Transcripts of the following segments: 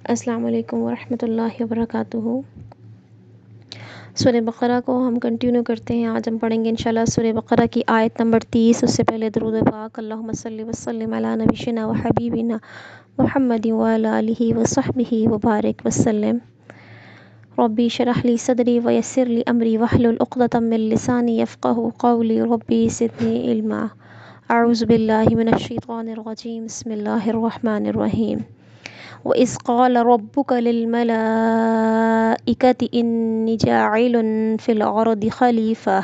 السلام علیکم ورحمۃ اللہ وبرکاتہ۔ سورہ بقرہ کو ہم کنٹینیو کرتے ہیں۔ آج ہم پڑھیں گے انشاءاللہ سورہ بقرہ کی آیت نمبر 30۔ اس سے پہلے درود پاک اللہم صلی وسلم علی نبینا و حبیبنا محمد وعلی آلہ وصحبہ وبارک وسلم۔ ربی اشرح لی صدری ویسر لی امری واحلل عقدۃ من لسانی یفقہوا قولی ربی زدنی علما۔ اعوذ باللہ من الشیطان الرجیم، بسم اللہ الرحمن الرحیم۔ وَإِذْ قَالَ رَبُّكَ لِلْمَلَائِكَةِ إِنِّي جَاعِلٌ فِي الْأَرْضِ خَلِيفَةً،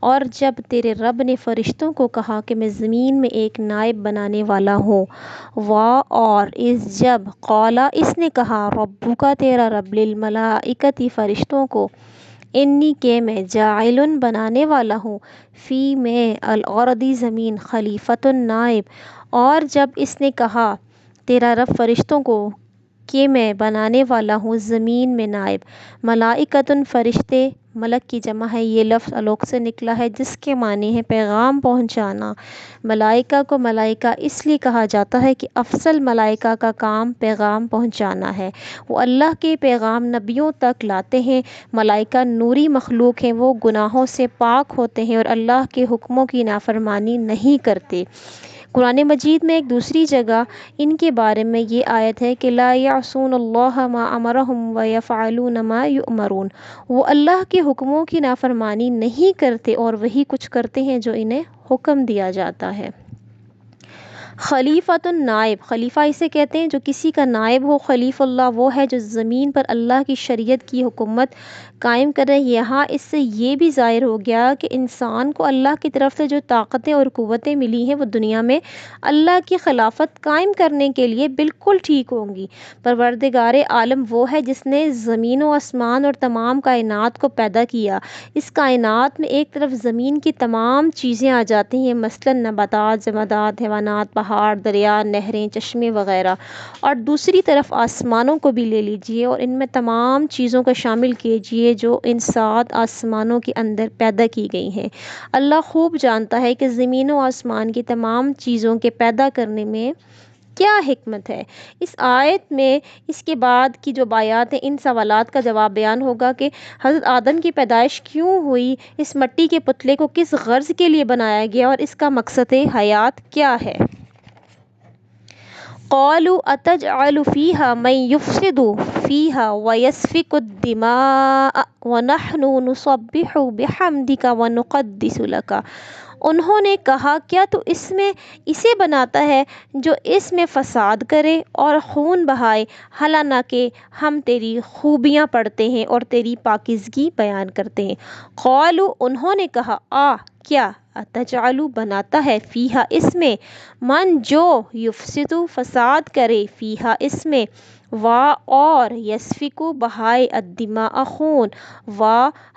اور جب تیرے رب نے فرشتوں کو کہا کہ میں زمین میں ایک نائب بنانے والا ہوں، اور اذ جب قال اس نے کہا ربک تیرا رب للملائکۃ فرشتوں کو، انی کہ میں جاعل بنانے والا ہوں، فی میں الارض زمین خلیفۃ نائب، اور جب اس نے کہا تیرا رب فرشتوں کو کہ میں بنانے والا ہوں زمین میں نائب، ملائکۃ فرشتے، ملک کی جمع ہے، یہ لفظ الوک سے نکلا ہے جس کے معنی ہے پیغام پہنچانا۔ ملائکہ کو ملائکہ اس لیے کہا جاتا ہے کہ افضل ملائکہ کا کام پیغام پہنچانا ہے، وہ اللہ کے پیغام نبیوں تک لاتے ہیں۔ ملائکہ نوری مخلوق ہیں، وہ گناہوں سے پاک ہوتے ہیں اور اللہ کے حکموں کی نافرمانی نہیں کرتے۔ قرآن مجید میں ایک دوسری جگہ ان کے بارے میں یہ آیت ہے کہ لا یعصون اللہ ما امرہم ویفعلون ما یؤمرون، وہ اللہ کے حکموں کی نافرمانی نہیں کرتے اور وہی کچھ کرتے ہیں جو انہیں حکم دیا جاتا ہے۔ خلیفۃ نائب، خلیفہ اسے کہتے ہیں جو کسی کا نائب ہو۔ خلیف اللہ وہ ہے جو زمین پر اللہ کی شریعت کی حکومت قائم کرے۔ یہاں اس سے یہ بھی ظاہر ہو گیا کہ انسان کو اللہ کی طرف سے جو طاقتیں اور قوتیں ملی ہیں وہ دنیا میں اللہ کی خلافت قائم کرنے کے لیے بالکل ٹھیک ہوں گی۔ پروردگار عالم وہ ہے جس نے زمین و آسمان اور تمام کائنات کو پیدا کیا۔ اس کائنات میں ایک طرف زمین کی تمام چیزیں آ جاتی ہیں، مثلاً نباتات، جمادات، حیوانات، پہاڑ، دریا، نہریں، چشمے وغیرہ، اور دوسری طرف آسمانوں کو بھی لے لیجئے اور ان میں تمام چیزوں کو شامل کیجئے جو ان 7 آسمانوں کے اندر پیدا کی گئی ہیں۔ اللہ خوب جانتا ہے کہ زمین و آسمان کی تمام چیزوں کے پیدا کرنے میں کیا حکمت ہے۔ اس آیت میں اس کے بعد کی جو آیات ہیں ان سوالات کا جواب بیان ہوگا کہ حضرت آدم کی پیدائش کیوں ہوئی، اس مٹی کے پتلے کو کس غرض کے لیے بنایا گیا اور اس کا مقصد حیات کیا ہے۔ قالوا اتجعل فيها من يفسد فيها ويسفك الدماء ونحن نسبح بحمدك ونقدس لك، انہوں نے کہا کیا تو اس میں اسے بناتا ہے جو اس میں فساد کرے اور خون بہائے، حالانکہ ہم تیری خوبیاں پڑھتے ہیں اور تیری پاکیزگی بیان کرتے ہیں۔ قالوا انہوں نے کہا کیا اتجعل بناتا ہے فیہا اس میں، من جو یفسد فساد کرے، فیہا اس میں، اور یسفک بہائے، الدماء خون،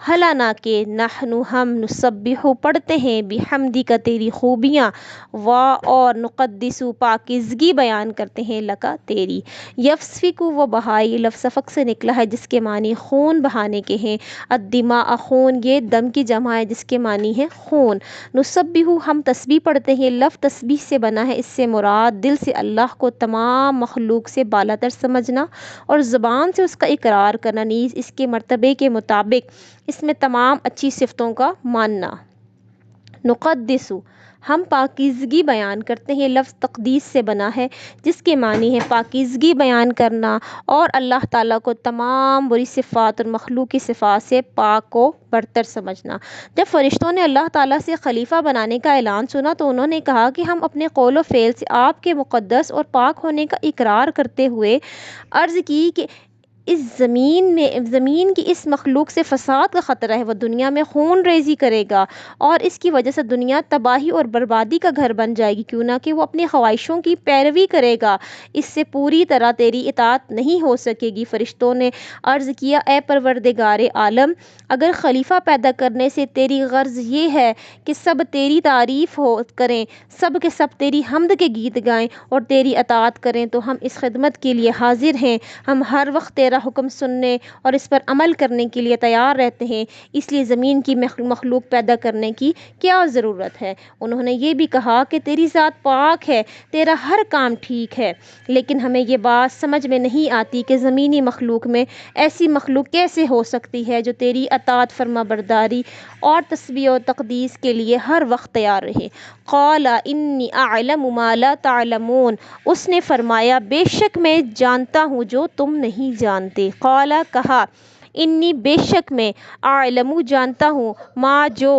حالانکہ نحن ہم نسبح پڑھتے ہیں، بحمدک تیری خوبیاں، اور نقدس پاکیزگی بیان کرتے ہیں، لکا تیری۔ یسفک وہ بہائے، یہ لفظ سفک سے نکلا ہے جس کے معنی خون بہانے کے ہیں۔ الدماء خون، یہ دم کی جمع ہے جس کے معنی ہے خون۔ نسبح ہم تسبیح پڑھتے ہیں، لفظ تسبیح سے بنا ہے، اس سے مراد دل سے اللہ کو تمام مخلوق سے بالاتر سمجھنا اور زبان سے اس کا اقرار کرنا، نیز اس کے مرتبے کے مطابق اس میں تمام اچھی صفتوں کا ماننا۔ نقدس ہم پاکیزگی بیان کرتے ہیں، لفظ تقدیس سے بنا ہے جس کے معنی ہے پاکیزگی بیان کرنا اور اللہ تعالیٰ کو تمام بری صفات اور مخلوقی صفات سے پاک و برتر سمجھنا۔ جب فرشتوں نے اللہ تعالیٰ سے خلیفہ بنانے کا اعلان سنا تو انہوں نے کہا کہ ہم اپنے قول و فعل سے آپ کے مقدس اور پاک ہونے کا اقرار کرتے ہوئے عرض کی کہ اس زمین کی اس مخلوق سے فساد کا خطرہ ہے، وہ دنیا میں خون ریزی کرے گا اور اس کی وجہ سے دنیا تباہی اور بربادی کا گھر بن جائے گی، کیوں نہ کہ وہ اپنی خواہشوں کی پیروی کرے گا، اس سے پوری طرح تیری اطاعت نہیں ہو سکے گی۔ فرشتوں نے عرض کیا اے پروردگار عالم، اگر خلیفہ پیدا کرنے سے تیری غرض یہ ہے کہ سب تیری تعریف کریں، سب کے سب تیری حمد کے گیت گائیں اور تیری اطاعت کریں تو ہم اس خدمت کے لیے حاضر ہیں، ہم ہر وقت تیرا تمہارا حکم سننے اور اس پر عمل کرنے کے لیے تیار رہتے ہیں، اس لیے زمین کی مخلوق پیدا کرنے کی کیا ضرورت ہے۔ انہوں نے یہ بھی کہا کہ تیری ذات پاک ہے، تیرا ہر کام ٹھیک ہے، لیکن ہمیں یہ بات سمجھ میں نہیں آتی کہ زمینی مخلوق میں ایسی مخلوق کیسے ہو سکتی ہے جو تیری اطاعت فرما برداری اور تسبیح و تقدیس کے لیے ہر وقت تیار رہے۔ قال انی اعلم ما لا تعلمون، اس نے فرمایا بے شک میں جانتا ہوں جو تم نہیں جانتے۔ قال کہا انی بے شک میں اعلم جانتا ہوں ما جو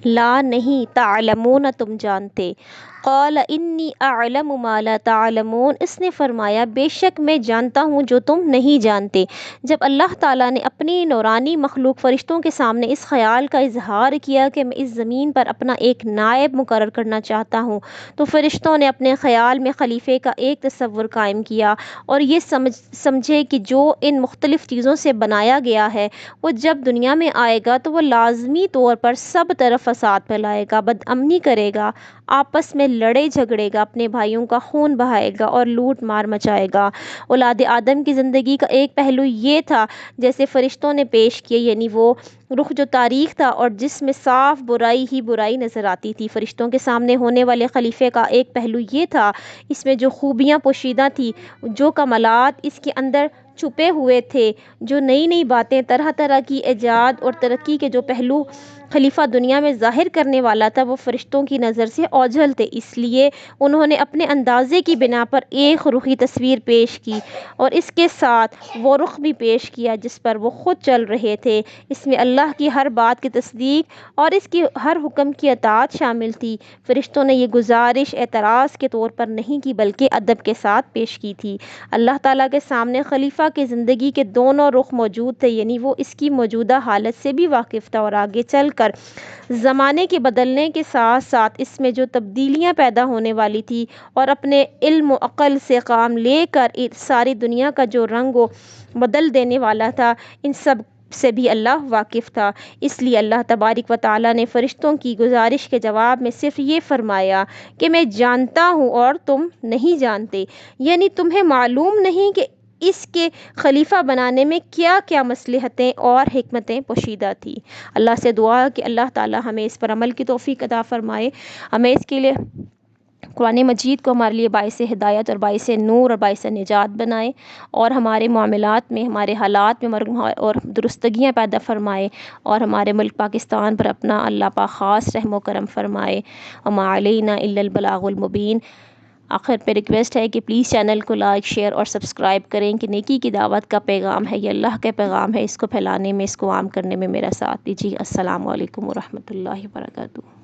لا نہیں تعلمون تم جانتے۔ قال انی اعلم ما لا تعلمون، اس نے فرمایا بے شک میں جانتا ہوں جو تم نہیں جانتے۔ جب اللہ تعالیٰ نے اپنی نورانی مخلوق فرشتوں کے سامنے اس خیال کا اظہار کیا کہ میں اس زمین پر اپنا ایک نائب مقرر کرنا چاہتا ہوں، تو فرشتوں نے اپنے خیال میں خلیفے کا ایک تصور قائم کیا اور یہ سمجھے کہ جو ان مختلف چیزوں سے بنایا گیا ہے وہ جب دنیا میں آئے گا تو وہ لازمی طور پر سب طرف فساد پھیلائے گا، بدامنی کرے گا، آپس میں لڑے جھگڑے گا، اپنے بھائیوں کا خون بہائے گا اور لوٹ مار مچائے گا۔ اولاد آدم کی زندگی کا ایک پہلو یہ تھا جیسے فرشتوں نے پیش کیا، یعنی وہ رخ جو تاریک تھا اور جس میں صاف برائی ہی برائی نظر آتی تھی۔ فرشتوں کے سامنے ہونے والے خلیفے کا ایک پہلو یہ تھا، اس میں جو خوبیاں پوشیدہ تھی، جو کمالات اس کے اندر چھپے ہوئے تھے، جو نئی نئی باتیں، طرح طرح کی ایجاد اور ترقی کے جو پہلو خلیفہ دنیا میں ظاہر کرنے والا تھا، وہ فرشتوں کی نظر سے اوجھل تھے۔ اس لیے انہوں نے اپنے اندازے کی بنا پر ایک رخی تصویر پیش کی اور اس کے ساتھ وہ رخ بھی پیش کیا جس پر وہ خود چل رہے تھے۔ اس میں اللہ کی ہر بات کی تصدیق اور اس کی ہر حکم کی اطاعت شامل تھی۔ فرشتوں نے یہ گزارش اعتراض کے طور پر نہیں کی بلکہ ادب کے ساتھ پیش کی تھی۔ اللہ تعالیٰ کے سامنے خلیفہ کی زندگی کے دونوں رخ موجود تھے، یعنی وہ اس کی موجودہ حالت سے بھی واقف تھا اور آگے چل کر زمانے کے بدلنے کے ساتھ ساتھ اس میں جو تبدیلیاں پیدا ہونے والی تھی اور اپنے علم و عقل سے کام لے کر ساری دنیا کا جو رنگ و بدل دینے والا تھا، ان سب سے بھی اللہ واقف تھا۔ اس لیے اللہ تبارک و تعالیٰ نے فرشتوں کی گزارش کے جواب میں صرف یہ فرمایا کہ میں جانتا ہوں اور تم نہیں جانتے، یعنی تمہیں معلوم نہیں کہ اس کے خلیفہ بنانے میں کیا کیا مصلحتیں اور حکمتیں پوشیدہ تھیں۔ اللہ سے دعا ہے کہ اللہ تعالیٰ ہمیں اس پر عمل کی توفیق عطا فرمائے، ہمیں اس کے لیے قرآن مجید کو ہمارے لیے باعث ہدایت اور باعث نور اور باعث نجات بنائے اور ہمارے معاملات میں، ہمارے حالات میں اور درستگیاں پیدا فرمائے اور ہمارے ملک پاکستان پر اپنا اللہ پاک خاص رحم و کرم فرمائے۔ وما علینا الا البلاغ المبین۔ آخر پہ ریکویسٹ ہے کہ پلیز چینل کو لائک، شیئر اور سبسکرائب کریں کہ نیکی کی دعوت کا پیغام ہے، یہ اللہ کا پیغام ہے، اس کو پھیلانے میں، اس کو عام کرنے میں میرا ساتھ دیجیے۔ السلام علیکم ورحمۃ اللہ وبرکاتہ۔